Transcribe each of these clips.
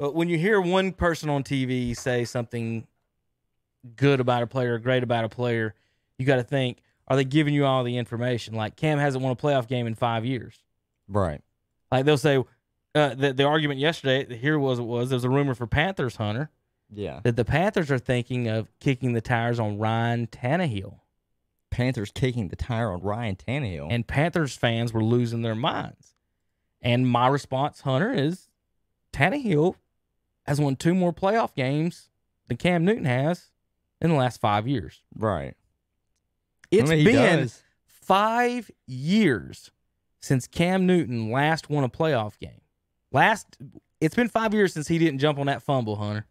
But when you hear one person on TV say something good about a player, great about a player, you got to think, are they giving you all the information? Like Cam hasn't won a playoff game in 5 years. Right. Like they'll say, the argument yesterday, here was there's a rumor for Panthers, Hunter. Yeah. That the Panthers are thinking of kicking the tires on Ryan Tannehill. Panthers kicking the tire on Ryan Tannehill. And Panthers fans were losing their minds. And my response, Hunter, is Tannehill has won 2 more playoff games than Cam Newton has in the last 5 years. Right. It's been 5 years since Cam Newton last won a playoff game. It's been 5 years since he didn't jump on that fumble, Hunter.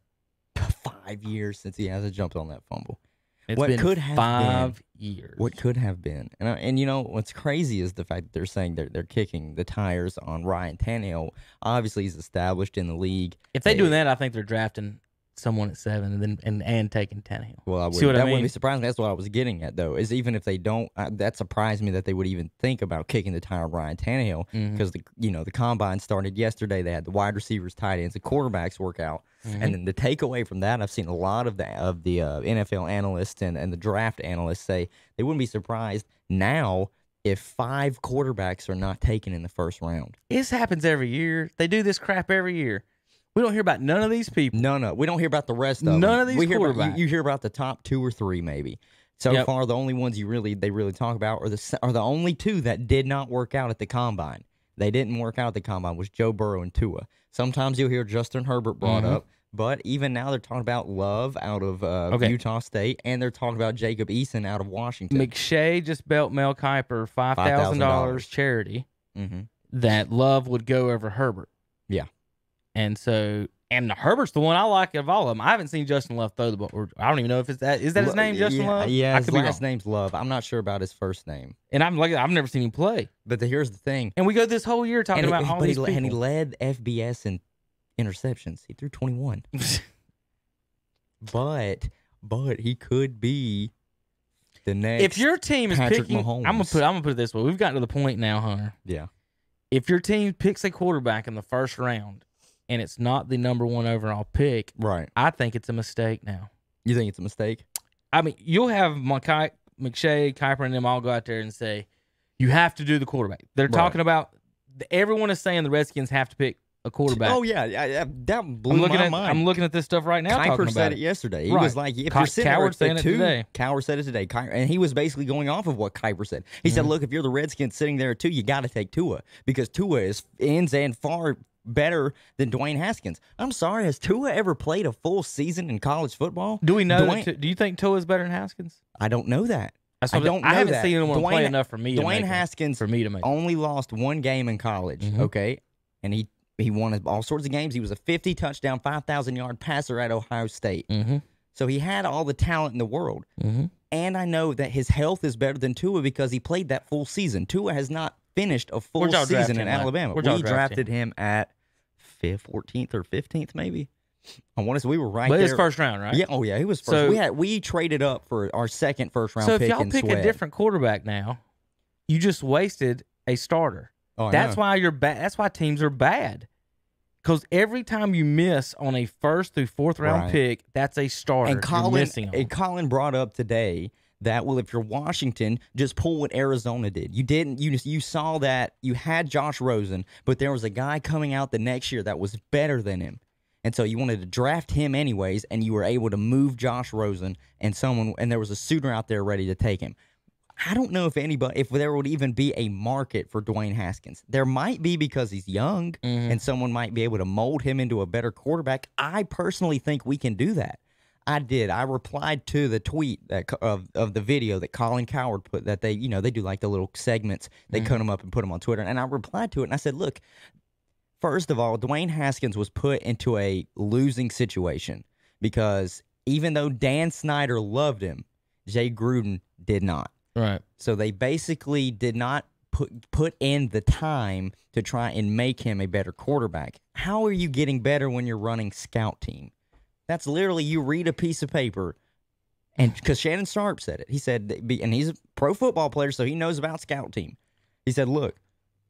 5 years since he hasn't jumped on that fumble. What could have 5 years? What could have been? And you know what's crazy is the fact that they're saying they're kicking the tires on Ryan Tannehill. Obviously, he's established in the league. If they do that, I think they're drafting someone at 7 and taking Tannehill. Well, wouldn't be surprising. That's what I was getting at, though. Is even if they don't, that surprised me that they would even think about kicking the tire on Ryan Tannehill because the combine started yesterday. They had the wide receivers, tight ends, the quarterbacks work out. And then the takeaway from that, I've seen a lot of the NFL analysts and the draft analysts say they wouldn't be surprised now if 5 quarterbacks are not taken in the first round. This happens every year. They do this crap every year. We don't hear about none of these people. No. We don't hear about the rest of them. None of these quarterbacks. You hear about the top 2 or 3 maybe. So far, the only ones they really talk about are the only 2 that did not work out at the combine. They didn't work out at the combine was Joe Burrow and Tua. Sometimes you'll hear Justin Herbert brought up, but even now they're talking about Love out of Utah State, and they're talking about Jacob Eason out of Washington. McShay just belt Mel Kiper $5,000 charity that Love would go over Herbert. Yeah. And Herbert's the one I like of all of them. I haven't seen Justin Love throw the ball. I don't even know if it's that. Is that his name, Justin Love? Yeah, his last name's Love. I'm not sure about his first name. And I've never seen him play. But here's the thing. And we go this whole year talking about all these people. And he led FBS in interceptions. He threw 21. but he could be the next. If your team is Patrick picking, Mahomes. I'm gonna put it this way. We've gotten to the point now, Hunter. Yeah. If your team picks a quarterback in the first round, and it's not the number 1 overall pick, right? I think it's a mistake now. You think it's a mistake? I mean, you'll have McShay, Kiper, and them all go out there and say, you have to do the quarterback. They're talking about, everyone is saying the Redskins have to pick a quarterback. Oh, yeah. That blew my mind. I'm looking at this stuff right now. Kiper said it yesterday. He was like, if you're sitting there at the 2, Coward said it today. And he was basically going off of what Kiper said. He said, look, if you're the Redskins sitting there at 2, you got to take Tua because Tua is ends and far better than Dwayne Haskins. I'm sorry, has Tua ever played a full season in college football? Do we know? Do you think Tua is better than Haskins? I don't know that. I haven't seen anyone play enough for me. Dwayne Haskins only lost 1 game in college. Okay, and he won all sorts of games. He was a 50 touchdown, 5,000-yard passer at Ohio State. So he had all the talent in the world. And I know that his health is better than Tua because he played that full season. Tua has not finished a full season in Alabama. We drafted him at 14th or 15th, maybe. I want to say we were right there. But his first round, right? Yeah. Oh, yeah. He was first. So, we traded up for our second first-round pick. So if y'all pick a different quarterback now, you just wasted a starter. Oh, that's why you're bad. That's why teams are bad. Because every time you miss on a 1st through 4th round pick, that's a starter. And Colin brought up today that, well, if you're Washington, just pull what Arizona did. You saw that you had Josh Rosen, but there was a guy coming out the next year that was better than him. And so you wanted to draft him anyways, and you were able to move Josh Rosen and there was a suitor out there ready to take him. I don't know if there would even be a market for Dwayne Haskins. There might be because he's young and someone might be able to mold him into a better quarterback. I personally think we can do that. I did. I replied to the tweet of the video that Colin Coward put that they do like the little segments. They cut them up and put them on Twitter. And I replied to it and I said, look, first of all, Dwayne Haskins was put into a losing situation because even though Dan Snyder loved him, Jay Gruden did not. Right. So they basically did not put in the time to try and make him a better quarterback. How are you getting better when you're running scout team? That's literally you read a piece of paper, and because Shannon Sharp said it. He said, and he's a pro football player, so he knows about scout team. He said, look,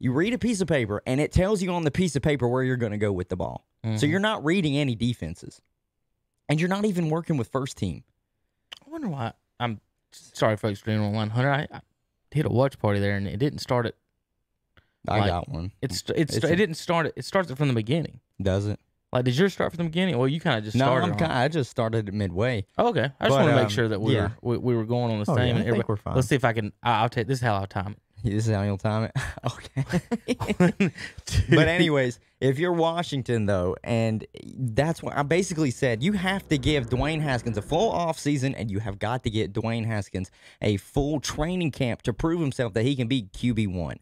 you read a piece of paper, and it tells you on the piece of paper where you're going to go with the ball. So you're not reading any defenses. And you're not even working with first team. I wonder why. I'm sorry, folks, for being online. Hunter, I did a watch party there, and it didn't start it. I got one. It didn't start it. It starts it from the beginning. Does it? Like, did yours start from the beginning? Well, you kind of just started. No, I just started at midway. Oh, okay. I just want to make sure that we were going on the same. Yeah, and I think we're fine. Let's see if I can. I'll take this. Is how I'll time it. This is how you'll time it? Okay. But anyways, if you're Washington, though, and that's what I basically said, you have to give Dwayne Haskins a full offseason, and you have got to get Dwayne Haskins a full training camp to prove himself that he can be QB1.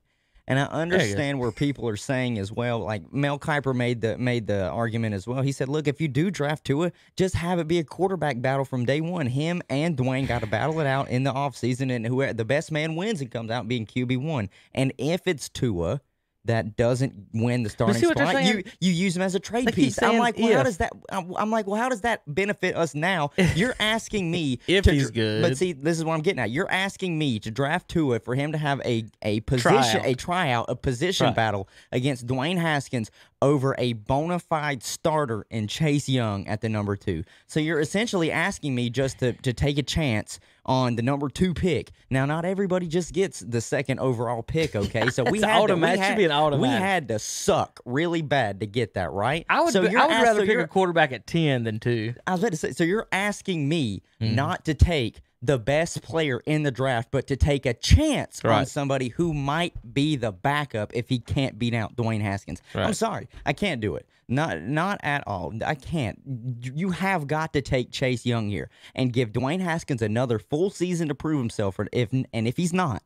And I understand where people are saying as well, like Mel Kiper made the argument as well. He said, look, if you do draft Tua, just have it be a quarterback battle from day one. Him and Dwayne got to battle it out in the offseason, and whoever the best man wins and comes out being QB1. And if it's Tua that doesn't win the starting spot, you use him as a trade piece. I'm like, well, how does that? I'm like, well, how does that benefit us now? You're asking me if he's good, but see, this is what I'm getting at. You're asking me to draft Tua for him to have a position, a position battle against Dwayne Haskins over a bona fide starter in Chase Young at the number 2. So you're essentially asking me just to take a chance on the number 2 pick. Now, not everybody just gets the second overall pick, okay? So we had to suck really bad to get that, right? I would rather pick a quarterback at 10 than 2. I was about to say, so you're asking me not to take the best player in the draft, but to take a chance on somebody who might be the backup if he can't beat out Dwayne Haskins. Right. I'm sorry. I can't do it. Not at all. I can't. You have got to take Chase Young here and give Dwayne Haskins another full season to prove himself. If he's not,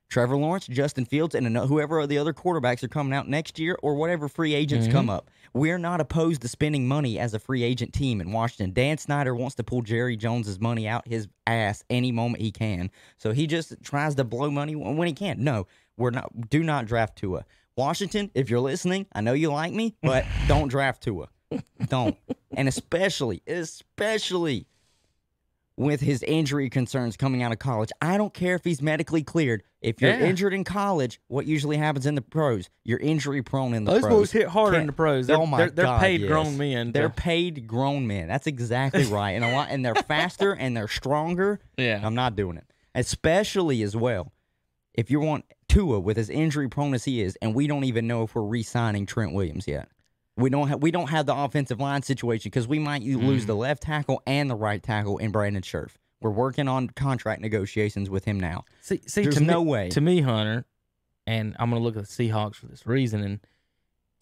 Trevor Lawrence, Justin Fields, and whoever the other quarterbacks are coming out next year or whatever free agents come up. We're not opposed to spending money as a free agent team in Washington. Dan Snyder wants to pull Jerry Jones's money out his ass any moment he can. So he just tries to blow money when he can. No, we're not. Do not draft Tua. Washington, if you're listening, I know you like me, but don't draft Tua. Don't. And especially with his injury concerns coming out of college. I don't care if he's medically cleared. If you're injured in college, what usually happens in the pros, you're injury prone in the pros. Those boys hit harder in the pros. They're paid grown men. They're paid grown men. That's exactly right. And they're faster and they're stronger. Yeah. I'm not doing it. Especially as well, if you want Tua with as injury prone as he is, and we don't even know if we're re-signing Trent Williams yet. We don't have the offensive line situation because we might lose the left tackle and the right tackle in Brandon Scherf. We're working on contract negotiations with him now. See, there's no way. To me, Hunter, and I'm going to look at the Seahawks for this reason, and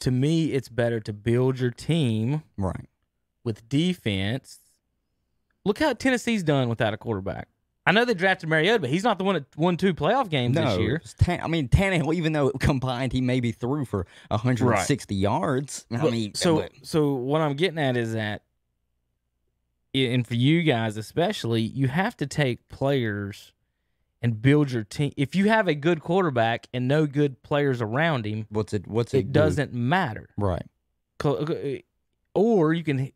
to me, it's better to build your team with defense. Look how Tennessee's done without a quarterback. I know they drafted Mariota, but he's not the one that won 2 playoff games this year. Tannehill, even though combined he maybe threw for 160 yards. So what I'm getting at is that, and for you guys especially, you have to take players and build your team. If you have a good quarterback and no good players around him, it doesn't matter. Right. Or you can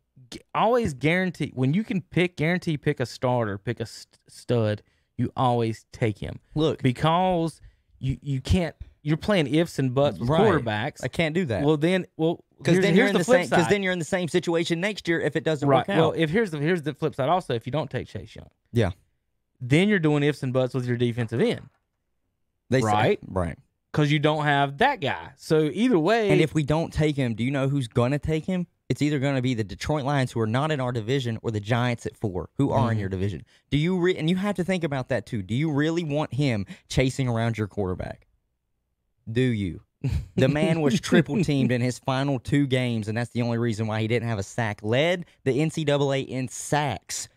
always guarantee when you can pick a starter, pick a stud, you always take him. Look, because you can't. You're playing ifs and buts with quarterbacks. I can't do that. Because then you're in the same situation next year if it doesn't work out. Well, here's the flip side. Also, if you don't take Chase Young, then you're doing ifs and buts with your defensive end. Right. Because you don't have that guy. So either way, and if we don't take him, do you know who's gonna take him? It's either going to be the Detroit Lions, who are not in our division, or the Giants at 4, who are in your division. Do you and you have to think about that too. Do you really want him chasing around your quarterback? Do you? The man was triple teamed in his final 2 games, and that's the only reason why he didn't have a sack. Led the NCAA in sacks.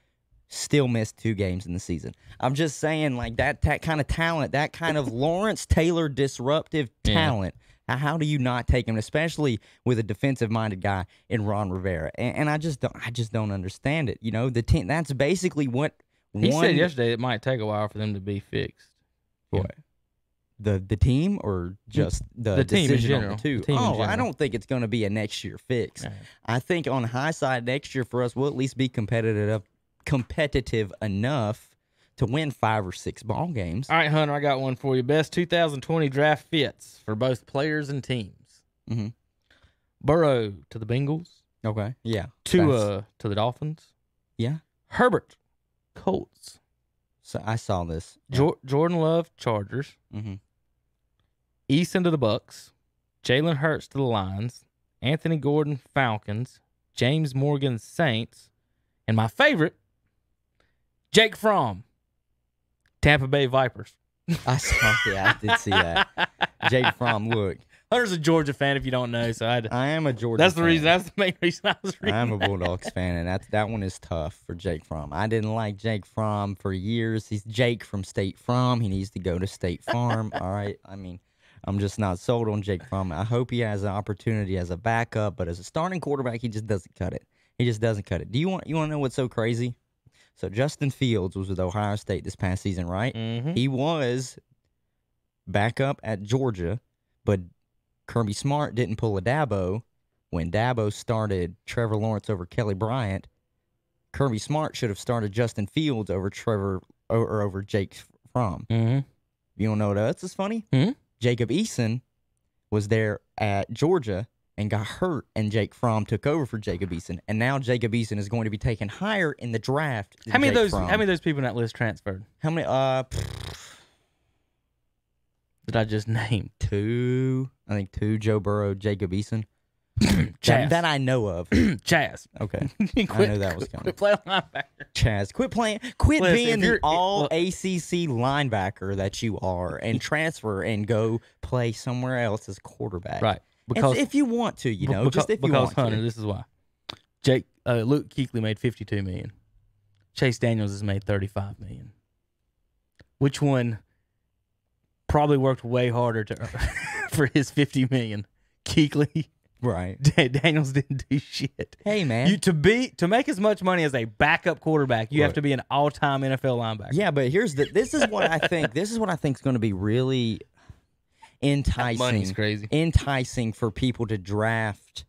Still missed 2 games in the season. I'm just saying, like that kind of talent, that kind of Lawrence Taylor disruptive talent. How do you not take him, especially with a defensive-minded guy in Ron Rivera? And I just don't understand it. You know, the team. That's basically what he said yesterday. It might take a while for them to be fixed. What? The team or just the team in general? I don't think it's going to be a next year fix. I think on high side next year for us, we'll at least be competitive enough to win 5 or 6 ball games. All right, Hunter, I got one for you. Best 2020 draft fits for both players and teams. Burrow to the Bengals. Okay. Yeah. Tua to the Dolphins. Yeah. Herbert, Colts. So I saw this. Yeah. Jordan Love, Chargers. Mm-hmm. Eason to the Bucks. Jalen Hurts to the Lions. Anthony Gordon, Falcons. James Morgan, Saints. And my favorite, Jake Fromm, Tampa Bay Vipers. I saw. Yeah, I did see that. Jake Fromm. Look, Hunter's a Georgia fan, if you don't know. So I am a Georgia. That's the fan. reason. That's the main reason I was reading. I'm a Bulldogs fan, and that one is tough for Jake Fromm. I didn't like Jake Fromm for years. He's Jake from State Farm. He needs to go to State Farm. All right. I mean, I'm just not sold on Jake Fromm. I hope he has an opportunity as a backup, but as a starting quarterback, he just doesn't cut it. He just doesn't cut it. You want to know what's so crazy? So Justin Fields was with Ohio State this past season, right? Mm-hmm. He was backup at Georgia, but Kirby Smart didn't pull a Dabo. When Dabo started Trevor Lawrence over Kelly Bryant, Kirby Smart should have started Justin Fields over over Jake Fromm. Mm-hmm. You don't know what else is funny? Mm-hmm. Jacob Eason was there at Georgia and got hurt, and Jake Fromm took over for Jacob Eason, and now Jacob Eason is going to be taken higher in the draft. How many of those people in that list transferred? How many? Did I just name? Two. I think two. Joe Burrow, Jacob Eason. Chaz. That I know of. Chaz. Okay. Quit, I knew that was coming. Quit playing linebacker. Chaz, quit Listen, being if the you're- all look- ACC linebacker that you are, and transfer and go play somewhere else as quarterback. Right. Because if you want to, you know, just if you because want Hunter, to. this is why. Luke Kuechly made $52 million. Chase Daniels has made $35 million. Which one probably worked way harder for his $50 million? Kuechly. Right. Daniels didn't do shit. Hey man. To make as much money as a backup quarterback, you have to be an all-time NFL linebacker. Yeah, but this is what I think. This is what I think is going to be really enticing. That money's crazy. Enticing for people to draft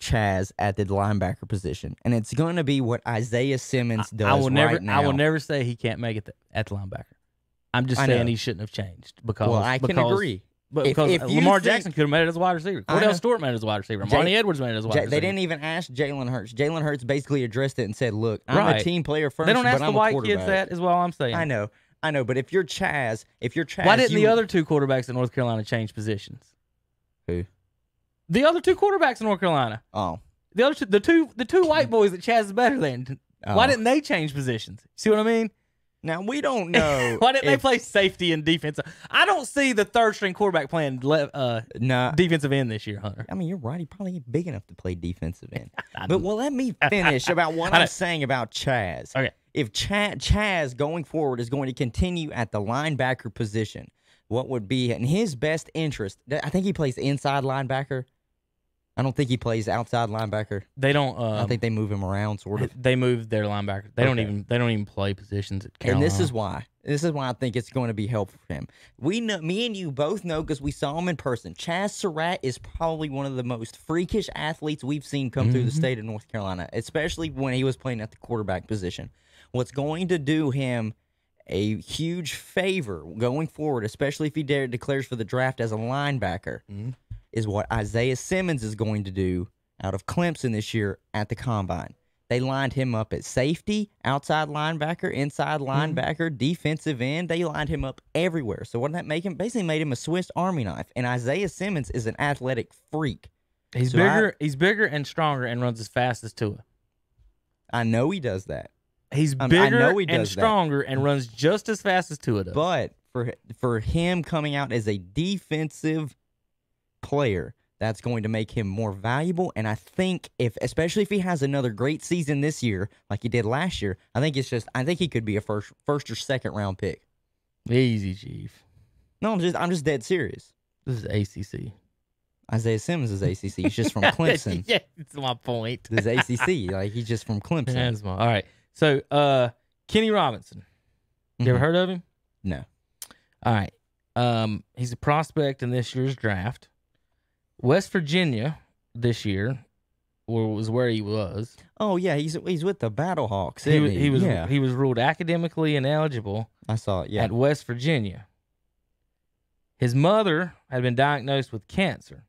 Chaz at the linebacker position, and it's going to be what Isaiah Simmons does right now. I will never say he can't make it at the linebacker. I'm just saying he shouldn't have changed because. Well, I can agree. But If because you Lamar think- Jackson could have made it as a wide receiver. Cordell Stewart made it as a wide receiver. Monty Edwards made it as a wide receiver. They didn't even ask Jalen Hurts. Jalen Hurts basically addressed it and said, "Look, I'm Right. a team player first, They don't ask but the I'm a white quarterback." kids that, is what I'm saying. I know, but if you're Chaz, Why didn't the other two quarterbacks in North Carolina change positions? Who? The other two quarterbacks in North Carolina. Oh, The other the two white boys that Chaz is better than. Why didn't they change positions? See what I mean? now we don't know. Why didn't they play safety and defensive? I don't see the third string quarterback playing Nah, defensive end this year, Hunter. I mean, you're right. He probably ain't big enough to play defensive end. But let me finish about what I'm saying about Chaz. Okay. If Chaz going forward is going to continue at the linebacker position, what would be in his best interest? I think he plays inside linebacker. I don't think he plays outside linebacker. They don't. I think they move him around, sort of. They moved their linebacker. They don't even play positions at Carolina. And this is why. This is why I think it's going to be helpful for him. We know, me and you both know because we saw him in person. Chaz Surratt is probably one of the most freakish athletes we've seen come through the state of North Carolina, especially when he was playing at the quarterback position. What's going to do him a huge favor going forward, especially if he declares for the draft as a linebacker, is what Isaiah Simmons is going to do out of Clemson this year at the Combine. They lined him up at safety, outside linebacker, inside linebacker, defensive end. They lined him up everywhere. So what did that make him? Basically made him a Swiss Army knife. And Isaiah Simmons is an athletic freak. He's bigger and stronger and runs as fast as Tua. I know he does that. He's I bigger know he and does that. stronger and runs just as fast as Tua does. But for him coming out as a defensive player, that's going to make him more valuable. And I think especially if he has another great season this year, like he did last year, I think he could be a first or second round pick. Easy, Chief. No, I'm just dead serious. This is ACC. Isaiah Simmons is ACC. He's just from Clemson. Yeah, that's my point. This is ACC. Like he's just from Clemson. That's all right. So, Kenny Robinson. You ever heard of him? No. All right. He's a prospect in this year's draft. West Virginia this year was where he was. Oh yeah, he's with the Battlehawks. He was ruled academically ineligible. I saw it. Yeah. At West Virginia. His mother had been diagnosed with cancer,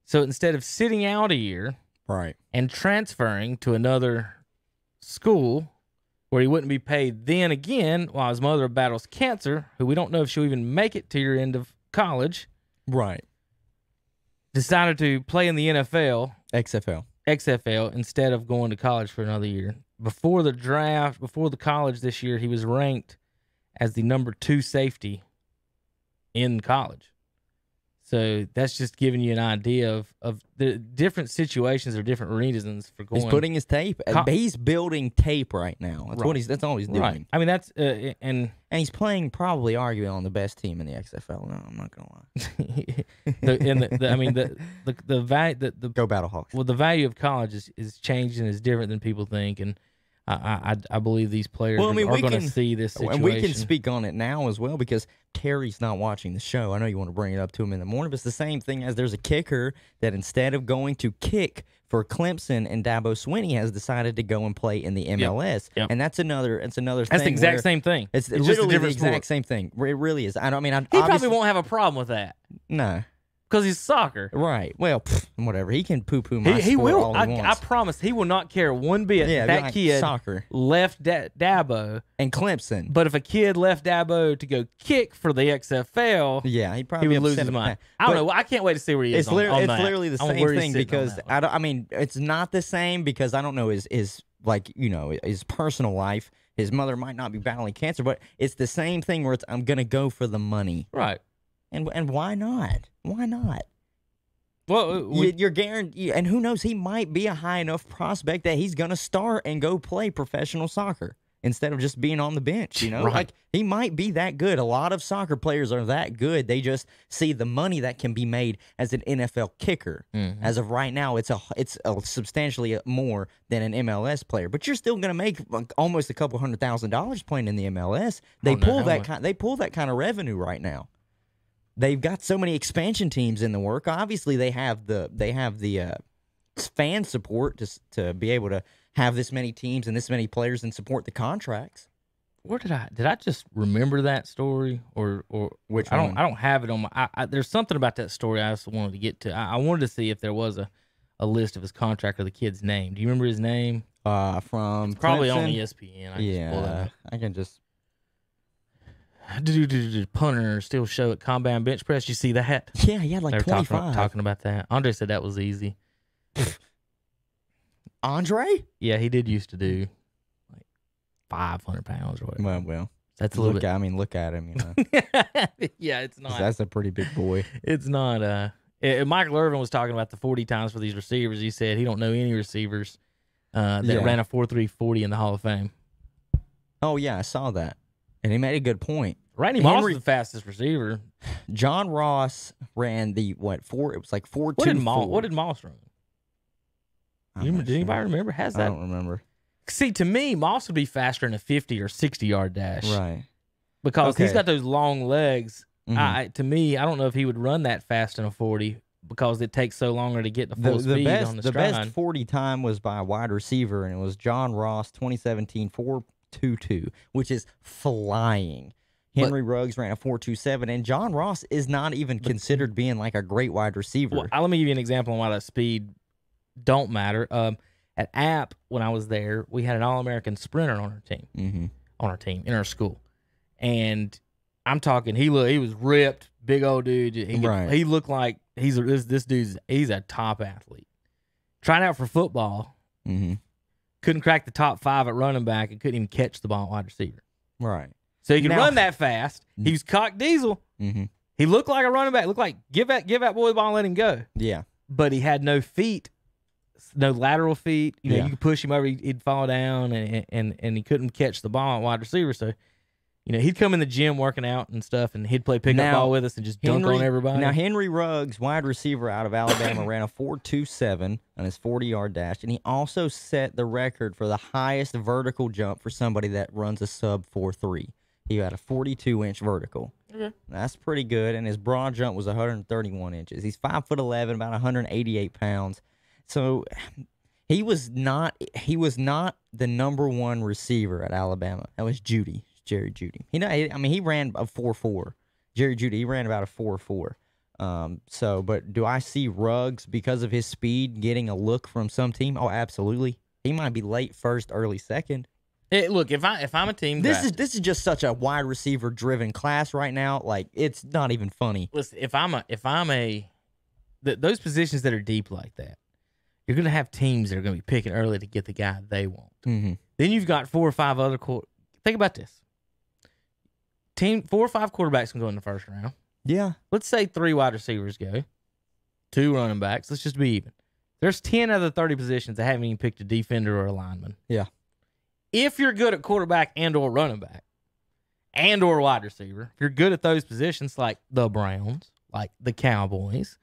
So instead of sitting out a year Right. and transferring to another school where he wouldn't be paid then again while his mother battles cancer, who we don't know if she'll even make it to your end of college, Right. decided to play in the NFL, XFL. instead of going to college for another year. Before the draft, before the college this year, he was ranked as the number 2 safety in college. So that's just giving you an idea of the different situations or different reasons for going. He's putting his tape. He's building tape right now. That's what that's all he's doing. Right. I mean, that's and he's playing probably arguably on the best team in the XFL. No, I'm not gonna lie. the value Go Battlehawks. Well, the value of college is changed and is different than people think, and I believe these players are going to see this situation. And we can speak on it now as well because Terry's not watching the show. I know you want to bring it up to him in the morning, but it's the same thing as there's a kicker that instead of going to kick for Clemson and Dabo Swinney has decided to go and play in the MLS. Yep. And that's another thing. That's the exact same thing. It's just literally a the different exact sport. same thing. It really is. I mean, he probably won't have a problem with that. No. Because he's soccer. Right. Well, whatever. He can poo-poo my he sport will. all he wants. I promise he will not care one bit that like kid soccer. left Dabo. And Clemson. But if a kid left Dabo to go kick for the XFL, yeah, he probably would lose his mind. I don't know. I can't wait to see where he is It's literally the same thing because I mean, it's not the same because I don't know his like, his personal life. His mother might not be battling cancer, but it's the same thing where I'm going to go for the money. Right. And why not? Why not? Well, you're guaranteed, and who knows? He might be a high enough prospect that he's going to start and go play professional soccer instead of just being on the bench. Right. Like he might be that good. A lot of soccer players are that good. They just see the money that can be made as an NFL kicker. Mm-hmm. As of right now, it's a substantially more than an MLS player. But you're still going to make almost a couple $100,000 playing in the MLS. They pull that kind of revenue right now. They've got so many expansion teams in the work. Obviously, they have the fan support to be able to have this many teams and this many players and support the contracts. Where did I just remember that story or which one? I don't have it on my. There's something about that story I just wanted to get to. I wanted to see if there was a list of his contract or the kid's name. Do you remember his name? From it's probably Clemson? on ESPN. I can just. Punter still show at Combine Bench Press. You see that? Yeah, he had like 25. Talking about that. Andre said that was easy. Andre? Yeah, he did used to do like 500 pounds or whatever. Well, that's a little bit. I mean, look at him. Yeah, it's not. That's a pretty big boy. It's not. Michael Irvin was talking about the 40 times for these receivers. He said he don't know any receivers that ran a 4.3 40 in the Hall of Fame. Oh yeah, I saw that. And he made a good point. Randy Moss was the fastest receiver. John Ross ran the It was like 4.24. What did Moss run? Did anybody remember? I don't remember. See, to me, Moss would be faster in a 50 or 60-yard dash. Right. Because he's got those long legs. Mm-hmm. To me, I don't know if he would run that fast in a 40 because it takes so longer to get to full speed on the stride. The best 40 time was by a wide receiver, and it was John Ross, 2017, 4.22, which is flying. Henry Ruggs ran a 4.27, and John Ross is not even considered being like a great wide receiver. Well, let me give you an example on why that speed don't matter. At App, when I was there, we had an All-American sprinter on our team. Mm-hmm. In our school, and I'm talking. He was ripped, big old dude. He looked like he's a top athlete. Trying out for football, couldn't crack the top 5 at running back, and couldn't even catch the ball at wide receiver. Right. So he could run that fast. He was cock diesel. Mm-hmm. He looked like a running back. Looked like give that boy the ball and let him go. Yeah. But he had no feet, no lateral feet. You could push him over, he'd fall down, and he couldn't catch the ball at wide receiver. So, he'd come in the gym working out and stuff, and he'd play pickup ball with us and just dunk on everybody. Now, Henry Ruggs, wide receiver out of Alabama, ran a 4.27 on his 40-yard dash, and he also set the record for the highest vertical jump for somebody that runs a sub 4.3. He had a 42-inch vertical. Okay. That's pretty good, and his broad jump was 131 inches. He's 5'11", about 188 pounds. So he was not the number one receiver at Alabama. That was Jerry Jeudy. He ran a 4.4. Jerry Jeudy, he ran about a 4.4. But do I see Ruggs, because of his speed, getting a look from some team? Oh, absolutely. He might be late first, early second. Look, if I'm a team, this is just such a wide receiver driven class right now. Like, it's not even funny. Listen, those positions that are deep like that, you're going to have teams that are going to be picking early to get the guy they want. Mm-hmm. Then you've got 4 or 5 other think about this. 4 or 5 quarterbacks can go in the first round. Yeah. Let's say 3 wide receivers go, 2 running backs. Let's just be even. There's 10 out of the 30 positions that haven't even picked a defender or a lineman. Yeah. If you're good at quarterback and or running back and or wide receiver, if you're good at those positions like the Browns, like the Cowboys,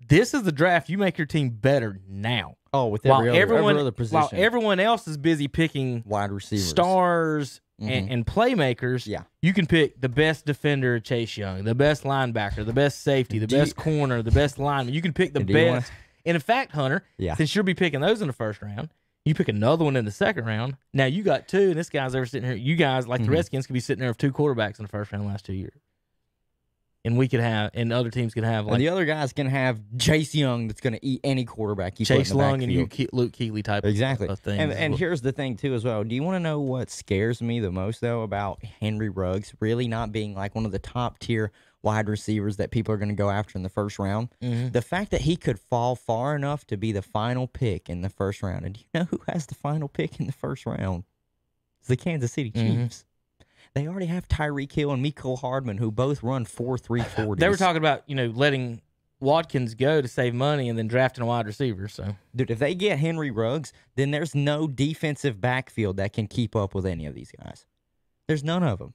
this is the draft. You make your team better now. Oh, with every other position. While everyone else is busy picking wide receivers, stars, and playmakers, you can pick the best defender, Chase Young, the best linebacker, the best safety, the best corner, the best lineman. You can pick the best. And in fact, Hunter, since you'll be picking those in the first round, you pick another one in the second round. Now you got 2, and this guy's ever sitting here. You guys, like the Redskins, could be sitting there with 2 quarterbacks in the first round the last 2 years. And we could have, and other teams could have, like, and the other guys can have Chase Young that's going to eat any quarterback. Chase Young and Luke Kuechly type of thing. And here's the thing too, as well. Do you want to know what scares me the most though about Henry Ruggs really not being like one of the top tier wide receivers that people are going to go after in the first round? The fact that he could fall far enough to be the final pick in the first round. And do you know who has the final pick in the first round? It's the Kansas City Chiefs. They already have Tyreek Hill and Mecole Hardman, who both run 4.340. They were talking about, letting Watkins go to save money and then drafting a wide receiver. So, dude, if they get Henry Ruggs, then there's no defensive backfield that can keep up with any of these guys. There's none of them.